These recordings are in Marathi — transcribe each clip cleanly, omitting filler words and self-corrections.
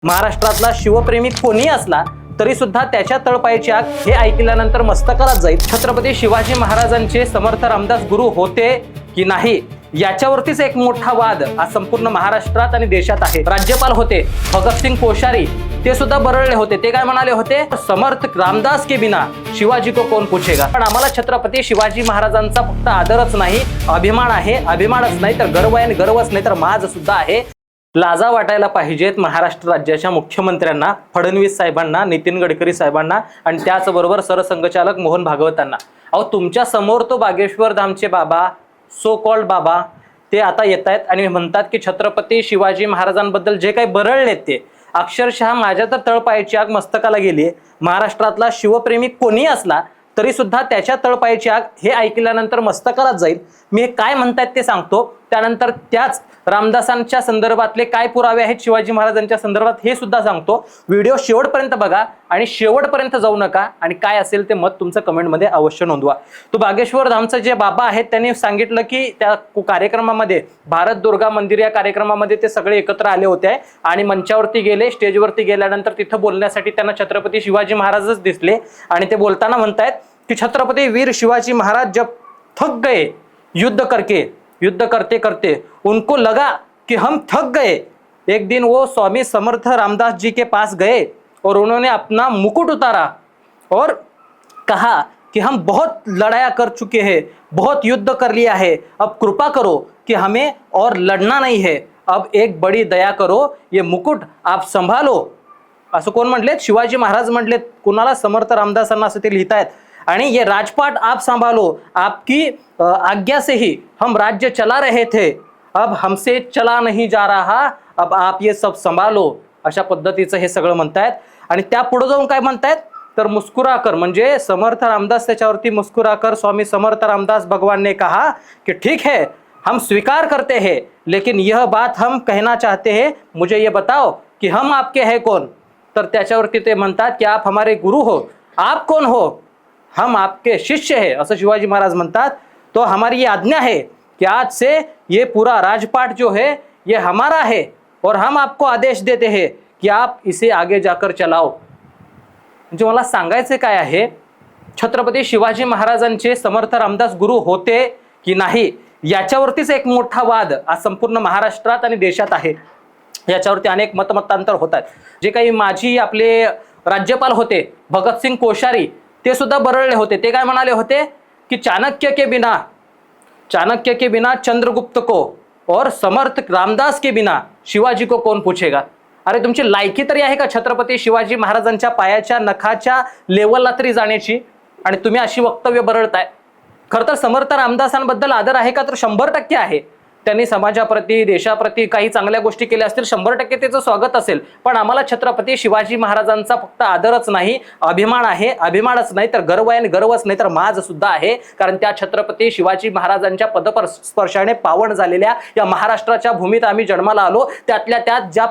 महाराष्ट्रातला शिवप्रेमी कोणी असला तरी सुद्धा त्याच्या तळपायाची आग हे ऐकल्यानंतर मस्तकाला जाईल. छत्रपती शिवाजी महाराजांचे समर्थ रामदास गुरु होते की नाही याच्यावरतीच एक मोठा वाद आज संपूर्ण महाराष्ट्रात आणि देशात आहे. राज्यपाल होते भगतसिंग कोश्यारी, ते सुद्धा बरळले होते. ते काय म्हणाले होते, समर्थ रामदास के बिना शिवाजी को कौन पूछेगा. पण आम्हाला छत्रपती शिवाजी महाराजांचा फक्त आदरच नाही, अभिमान आहे. अभिमानच नाही तर गर्व आहे, आणि गर्वच नाही तर माज सुद्धा आहे. लाजा वाटायला पाहिजेत महाराष्ट्र राज्याच्या मुख्यमंत्र्यांना, फडणवीस साहेबांना, नितीन गडकरी साहेबांना आणि त्याचबरोबर सरसंघचालक मोहन भागवतांना. अहो, तुमच्या समोर तो बागेश्वर धामचे बाबा, सो कॉल्ड बाबा, ते आता येत आहेत आणि म्हणतात की छत्रपती शिवाजी महाराजांबद्दल जे काही बरळलेत ते अक्षरशः माझ्या तर तळपायाची आग मस्तकाला गेली. महाराष्ट्रातला शिवप्रेमी कोणी असला तरी सुद्धा त्याच्या तळपायाची आग हे ऐकल्यानंतर मस्तकालाच जाईल. मी हे काय म्हणतायत ते सांगतो, त्यानंतर त्याच रामदासांच्या संदर्भातले काय पुरावे आहेत शिवाजी महाराजांच्या संदर्भात हे सुद्धा सांगतो. व्हिडिओ शेवटपर्यंत बघा आणि शेवटपर्यंत जाऊ नका, आणि काय असेल ते मत तुमचं कमेंटमध्ये अवश्य नोंदवा. तो बागेश्वर धामचं जे बाबा आहेत त्यांनी सांगितलं की त्या कार्यक्रमामध्ये, भारत दुर्गा मंदिर या कार्यक्रमामध्ये ते सगळे एकत्र आले होते आणि मंचावरती गेले. स्टेजवरती गेल्यानंतर तिथं बोलण्यासाठी त्यांना छत्रपती शिवाजी महाराजच दिसले आणि ते बोलताना म्हणतायत कि छत्रपति वीर शिवाजी महाराज जब थक गए युद्ध करते करते उनको लगा कि हम थक गए, एक दिन वो स्वामी समर्थ रामदास जी के पास गए और उन्होंने अपना मुकुट उतारा और कहा कि हम बहुत लड़ाया कर चुके हैं, बहुत युद्ध कर लिया है, अब कृपा करो कि हमें और लड़ना नहीं है, अब एक बड़ी दया करो, ये मुकुट आप संभालो. असं कोण म्हटलेत? शिवाजी महाराज म्हटलेत. कुणाला? समर्थ रामदासांना असं ते लिहितायत. आणि ये राजपाट आप संभालो, आपकी आज्ञा से ही हम राज्य चला रहे थे, अब हमसे चला नहीं जा रहा, अब आप ये सब संभालो. अशा पद्धतीचं हे सगळं म्हणतायत. आणि त्या पुढे जाऊन काय म्हणतायत तर मुस्कुराकर, म्हणजे समर्थ रामदास त्याच्यावरती मुस्कुराकर स्वामी समर्थ रामदास भगवान ने कहा कि ठीक है हम स्वीकार करते हैं, लेकिन यह बात हम कहना चाहते हैं, मुझे ये बताओ कि हम आपके हैं कौन. तर त्याच्यावरती ते म्हणतात की आप हमारे गुरु हो, आप कौन हो, हम आपके शिष्य है, असं शिवाजी महाराज म्हणतात. तो हमारी ये आज्ञा है कि आज से ये पूरा राजपाट जो है ये हमारा है और हम आपको आदेश देते हैं कि आप इसे आगे जाकर चलाओ. म्हणजे मला सांगायचे काय आहे, छत्रपती शिवाजी महाराजांचे समर्थ रामदास गुरु होते की नाही याच्यावरतीच एक मोठा वाद आज संपूर्ण महाराष्ट्रात आणि देशात आहे. याच्यावरती अनेक मतमतांतर होत आहेत. जे काही माजी आपले राज्यपाल होते भगतसिंग कोश्यारी, ते सुद्धा बरळले होते. ते काय म्हणाले होते कि चाणक्य के बिना चंद्रगुप्त को और समर्थ रामदास के बिना शिवाजी को कौन पूछेगा. अरे तुमची लायकी तरी आहे का छत्रपती शिवाजी महाराजांच्या पायाच्या नखाच्या लेवलला तरी जाण्याची, आणि तुम्ही अशी वक्तव्य बरळताय. खरं तर समर्थ रामदासांबद्दल आदर आहे का तर 100% आहे. त्यांनी समाजाप्रती, देशाप्रती काही चांगल्या गोष्टी केल्या असतील, 100% त्याचं स्वागत असेल. पण आम्हाला छत्रपती शिवाजी महाराजांचा फक्त आदरच नाही, अभिमान आहे. अभिमानच नाही तर गर्व आहे, आणि गर्वच नाही तर माज सुद्धा आहे. कारण त्या छत्रपती शिवाजी महाराजांच्या पदस्पर्शाने पावन झालेल्या या महाराष्ट्राच्या भूमीत आम्ही जन्माला आलो. त्यातल्या त्यात ज्या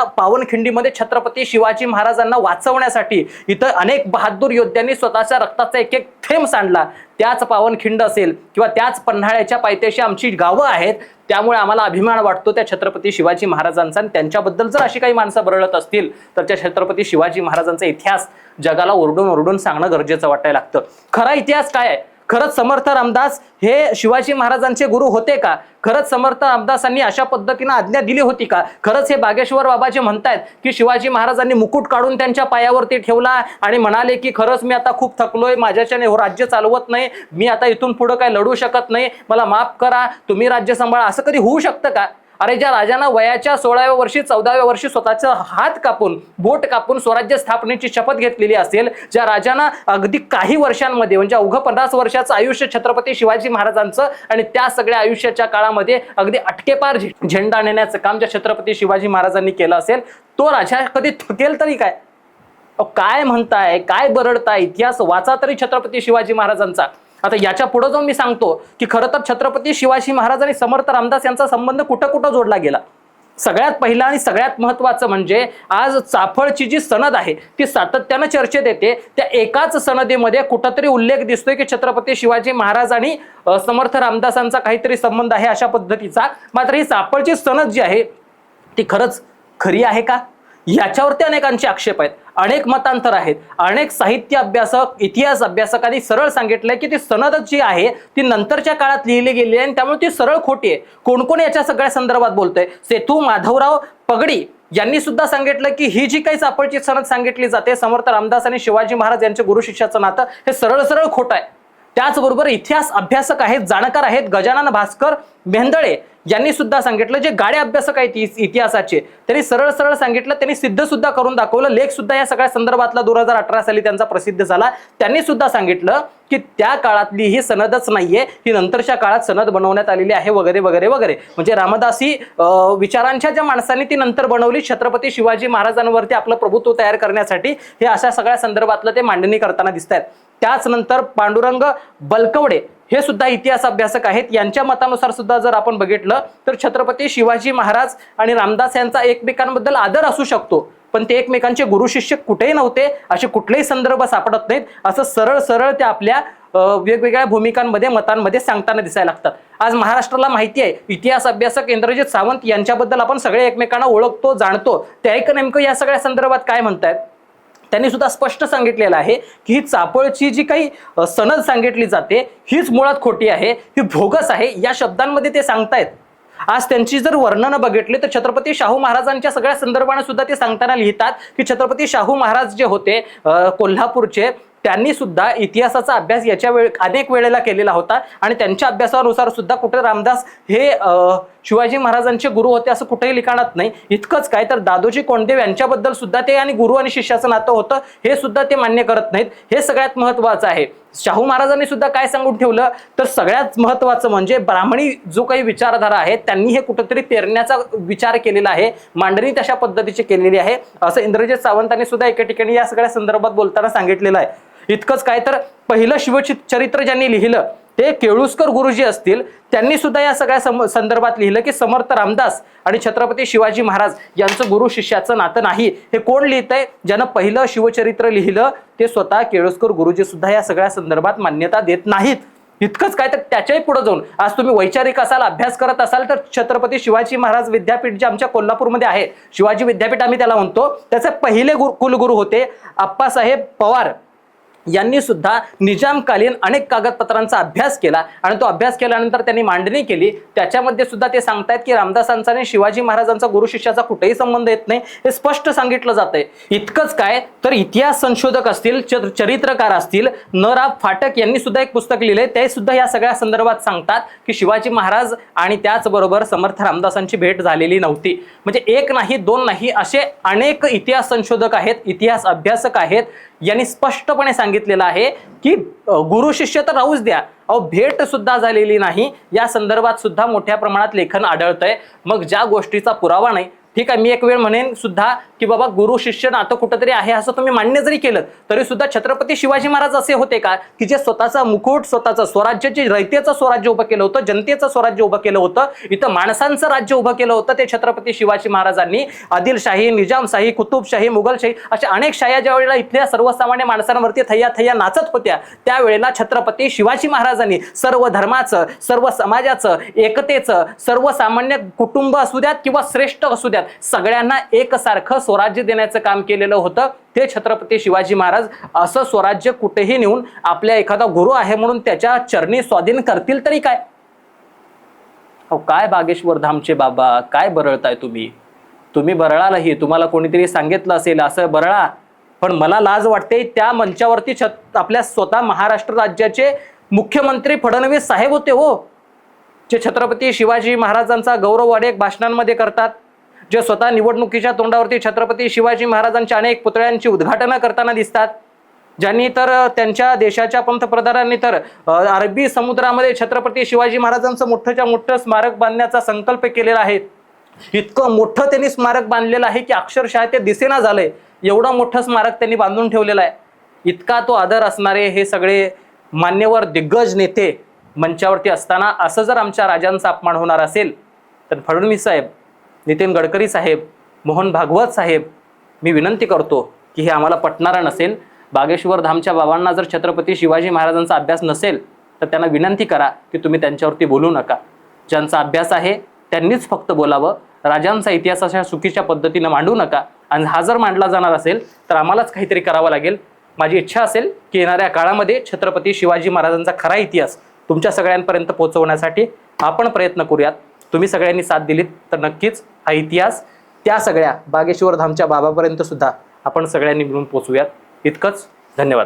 पावनखिंडीमध्ये छत्रपती शिवाजी महाराजांना वाचवण्यासाठी इथं अनेक बहादूर योद्ध्यांनी स्वतःच्या रक्ताचा एक एक थेंब सांडला. त्याच पावनखिंड असेल किंवा त्याच पन्हाळ्याच्या पायथ्याशी आमची गावं आहेत. त्यामुळे आम्हाला अभिमान वाटतो त्या छत्रपती शिवाजी महाराजांचा. आणि त्यांच्याबद्दल जर अशी काही माणसं बरळत असतील तर त्या छत्रपती शिवाजी महाराजांचा इतिहास जगाला ओरडून ओरडून सांगणं गरजेचं वाटायला लागतं. खरा इतिहास काय आहे? खरंच समर्थ रामदास हे शिवाजी महाराजांचे गुरु होते का? खरंच समर्थ रामदासांनी अशा पद्धतीने आज्ञा दिली होती का? खरंच हे बागेश्वर बाबा जे म्हणतायत की शिवाजी महाराजांनी मुकुट काढून त्यांच्या पायावरती ठेवला आणि म्हणाले की खरंच मी आता खूप थकलोय, माझ्याच्याने राज्य चालवत नाही, मी आता इथून पुढे काय लढू शकत नाही, मला माफ करा, तुम्ही राज्य सांभाळा, असं कधी होऊ शकतं का? अरे ज्या राजानं वयाच्या 16व्या वर्षी 14व्या वर्षी स्वतःचा हात कापून, बोट कापून स्वराज्य स्थापनेची शपथ घेतलेली असेल, ज्या राजानं अगदी काही वर्षांमध्ये म्हणजे अवघं 50 वर्षाचं आयुष्य छत्रपती शिवाजी महाराजांचं, आणि त्या सगळ्या आयुष्याच्या काळामध्ये अगदी अटकेपार झेंडा नेण्याचं काम ज्या छत्रपती शिवाजी महाराजांनी केलं असेल, तो राजा कधी थकेल तरी काय? काय म्हणताय, काय बरडताय? इतिहास वाचा तरी छत्रपती शिवाजी महाराजांचा. आता याच्या पुढे जाऊन मी सांगतो की खरं तर छत्रपती शिवाजी महाराज आणि समर्थ रामदास यांचा संबंध कुठं कुठं जोडला गेला. सगळ्यात पहिला आणि सगळ्यात महत्त्वाचं म्हणजे आज चाफळची जी सनद आहे ती सातत्यानं चर्चेत येते. त्या एकाच सनदेमध्ये कुठंतरी उल्लेख दिसतोय की छत्रपती शिवाजी महाराज आणि समर्थ रामदासांचा काहीतरी संबंध आहे अशा पद्धतीचा. मात्र ही चाफळची सनद जी आहे ती खरंच खरी आहे का? याच्यावरती अनेकांचे आक्षेप आहेत, अनेक मतांतर आहेत. अनेक साहित्य अभ्यासक, इतिहास अभ्यासकांनी सरळ सांगितलंय की ती सनद जी आहे ती नंतरच्या काळात लिहिली गेली आहे आणि त्यामुळे ती सरळ खोटी आहे. कोण कोण याच्या सगळ्या संदर्भात बोलतोय? सेतू माधवराव पगडी यांनी सुद्धा सांगितलं की ही जी काही सापळची सनद सांगितली जाते समर्थ रामदास आणि शिवाजी महाराज यांच्या गुरु शिष्याचं नातं हे सरळ सरळ खोटं आहे. त्याचबरोबर इतिहास अभ्यासक आहेत, जाणकार आहेत, गजानन भास्कर मेंदळे यांनी सुद्धा सांगितलं, जे गाडे अभ्यासक आहेत इतिहासाचे, त्यांनी सरळ सरळ सांगितलं, त्यांनी सिद्ध सुद्धा करून दाखवलं. लेख सुद्धा या सगळ्या संदर्भातला 2018 साली त्यांचा प्रसिद्ध झाला. त्यांनी सुद्धा सांगितलं की त्या काळातली ही सनदच नाहीये, ही नंतरच्या काळात सनद बनवण्यात आलेली आहे वगैरे वगैरे वगैरे. म्हणजे रामदासी विचारांच्या ज्या माणसांनी ती नंतर बनवली छत्रपती शिवाजी महाराजांवरती आपलं प्रभुत्व तयार करण्यासाठी, हे अशा सगळ्या संदर्भातलं ते मांडणी करताना दिसत आहेत. त्याच नंतर पांडुरंग बलकवडे हे सुद्धा इतिहास अभ्यासक आहेत. यांच्या मतानुसार सुद्धा जर आपण बघितलं तर छत्रपती शिवाजी महाराज आणि रामदास यांचा एकमेकांबद्दल आदर असू शकतो, पण ते एकमेकांचे गुरु शिष्य कुठेही नव्हते, असे कुठलेही संदर्भ सापडत नाहीत. असं सरळ सरळ ते आपल्या वेगवेगळ्या भूमिकांमध्ये मतांमध्ये सांगताना दिसायला लागतात. आज महाराष्ट्राला माहिती आहे, इतिहास अभ्यासक इंद्रजित सावंत यांच्याबद्दल आपण सगळे एकमेकांना ओळखतो, जाणतो. ते ऐक नेमकं या सगळ्या संदर्भात काय म्हणतायत. त्यांनी सुद्धा स्पष्ट सांगितलेलं आहे की ही चापळची जी काही सनद सांगितली जाते हीच मुळात खोटी आहे, ही भोगस आहे, या शब्दांमध्ये ते सांगतायत. आज त्यांची जर वर्णनं बघितली तर छत्रपती शाहू महाराजांच्या सगळ्या संदर्भाने सुद्धा ते सांगताना लिहितात की छत्रपती शाहू महाराज जे होते कोल्हापूरचे, त्यांनी सुद्धा इतिहासाचा अभ्यास याच्या अनेक वेळेला केलेला होता आणि त्यांच्या अभ्यासानुसार सुद्धा कुठे रामदास हे शिवाजी महाराजांचे गुरु होते असं कुठेही लिखाणात नाही. इतकंच काय तर दादोजी कोंडदेव यांच्याबद्दल सुद्धा ते आणि गुरु आणि शिष्याचं नातं होतं हे सुद्धा ते मान्य करत नाहीत. हे सगळ्यात महत्वाचं आहे. शाहू महाराजांनी सुद्धा काय सांगून ठेवलं तर सगळ्यात महत्वाचं म्हणजे ब्राह्मणी जो काही विचारधारा आहे त्यांनी हे कुठेतरी पेरण्याचा विचार केलेला आहे, मांडणी तशा पद्धतीची केलेली आहे असं इंद्रजित सावंतांनी सुद्धा एका ठिकाणी या सगळ्या संदर्भात बोलताना सांगितलेलं आहे. इतकंच काय तर पहिलं शिवचरित्र ज्यांनी लिहिलं ते केळुस्कर गुरुजी असतील, त्यांनी सुद्धा या सगळ्या संदर्भात लिहिलं की समर्थ रामदास आणि छत्रपती शिवाजी महाराज यांचं गुरु शिष्याचं नातं नाही. हे कोण लिहितंय? ज्यानं पहिलं शिवचरित्र लिहिलं ते स्वतः केळुस्कर गुरुजी सुद्धा या सगळ्या संदर्भात मान्यता देत नाहीत. इतकंच काय तर त्याच्याही पुढे जाऊन आज तुम्ही वैचारिक असाल, अभ्यास करत असाल तर छत्रपती शिवाजी महाराज विद्यापीठ जे आमच्या कोल्हापूरमध्ये आहे, शिवाजी विद्यापीठ आम्ही त्याला म्हणतो, त्याचे पहिले कुलगुरू होते आप्पासाहेब पवार यांनी सुद्धा निजामकालीन अनेक कागदपत्रांचा अभ्यास केला आणि तो अभ्यास केल्यानंतर त्यांनी मांडणी केली. त्याच्यामध्ये सुद्धा ते सांगतायत की रामदासांचा आणि शिवाजी महाराजांचा गुरु शिष्याचा कुठेही संबंध येत नाही, हे स्पष्ट सांगितलं जातंय. इतकंच काय तर इतिहास संशोधक असतील, चरित्रकार असतील, न रा फाटक यांनी सुद्धा एक पुस्तक लिहिलंय, ते सुद्धा या सगळ्या संदर्भात सांगतात की शिवाजी महाराज आणि त्याचबरोबर समर्थ रामदासांची भेट झालेली नव्हती. म्हणजे एक नाही दोन नाही असे अनेक इतिहास संशोधक आहेत, इतिहास अभ्यासक आहेत, यांनी स्पष्टपणे सांगितलेलं आहे की गुरु शिष्य तर राहूच द्या, भेट सुद्धा झालेली नाही. या संदर्भात सुद्धा मोठ्या प्रमाणात लेखन आढळतंय. मग ज्या गोष्टीचा पुरावा नाही, ठीक आहे, मी एक वेळ म्हणेन सुद्धा की बाबा गुरु शिष्य नातं कुठंतरी आहे असं तुम्ही मान्य जरी केलं तरी सुद्धा छत्रपती शिवाजी महाराज असे होते का की जे स्वतःचा मुकुट, स्वतःचं स्वराज्याचे, रयतेचं स्वराज्य उभं केलं होतं, जनतेचं स्वराज्य उभं केलं होतं, इथं माणसांचं राज्य उभं केलं होतं. ते छत्रपती शिवाजी महाराजांनी आदिलशाही, निजामशाही, कुतुबशाही, मुघलशाही अशा अनेक शाह्या ज्या वेळेला इथल्या सर्वसामान्य माणसांवरती थैया थैया नाचत होत्या त्यावेळेला छत्रपती शिवाजी महाराजांनी सर्व धर्माचं, सर्व समाजाचं, एकतेचं, सर्वसामान्य कुटुंब असू द्यात किंवा श्रेष्ठ असू द्यात, सगळ्यांना एकसारखं स्वराज्य देण्याचं काम केलेलं होतं ते छत्रपती शिवाजी महाराज. असं स्वराज्य कुठेही नेऊन आपल्या एखादा गुरु आहे म्हणून त्याच्या चरणी स्वाधीन करतील तरी काय? काय बागेश्वर धामचे बाबा, काय बरळताय तुम्ही? तुम्ही बरळालही, तुम्हाला कोणीतरी सांगितलं असेल असं बरळा, पण मला लाज वाटते त्या मंचावरती आपल्या स्वतः महाराष्ट्र राज्याचे मुख्यमंत्री फडणवीस साहेब होते हो, जे छत्रपती शिवाजी महाराजांचा गौरववाढक भाषणांमध्ये करतात, जे स्वतः निवडणुकीच्या तोंडावरती छत्रपती शिवाजी महाराजांच्या अनेक पुतळ्यांची उद्घाटनं करताना दिसतात, ज्यांनी तर त्यांच्या देशाच्या पंतप्रधानांनी तर अरबी समुद्रामध्ये छत्रपती शिवाजी महाराजांचं मोठंच्या मोठं स्मारक बांधण्याचा संकल्प केलेला आहे. इतकं मोठं त्यांनी स्मारक बांधलेलं आहे की अक्षरशः ते दिसेना झालंय, एवढं मोठं स्मारक त्यांनी बांधून ठेवलेलं आहे. इतका तो आदर असणारे हे सगळे मान्यवर दिग्गज नेते मंचावरती असताना असं जर आमच्या राजांचा अपमान होणार असेल तर फडणवीस साहेब, नितीन गडकरी साहेब, मोहन भागवत साहेब, मी विनंती करतो की हे आम्हाला पटणारं नसेल. बागेश्वर धामच्या बाबांना जर छत्रपती शिवाजी महाराजांचा अभ्यास नसेल तर त्यांना विनंती करा की तुम्ही त्यांच्यावरती बोलू नका. ज्यांचा अभ्यास आहे त्यांनीच फक्त बोलावं. राजांचा इतिहास अशा चुकीच्या पद्धतीनं मांडू नका. आणि हा जर मांडला जाणार असेल तर आम्हालाच काहीतरी करावं लागेल. माझी इच्छा असेल की येणाऱ्या काळामध्ये छत्रपती शिवाजी महाराजांचा खरा इतिहास तुमच्या सगळ्यांपर्यंत पोहोचवण्यासाठी आपण प्रयत्न करूयात. तुम्ही सगळ्यांनी साथ दिलीत तर नक्कीच हा इतिहास त्या सगळ्या बागेश्वर धामच्या बाबापर्यंत सुद्धा आपण सगळ्यांनी मिळून पोहोचूयात. इतकंच. धन्यवाद.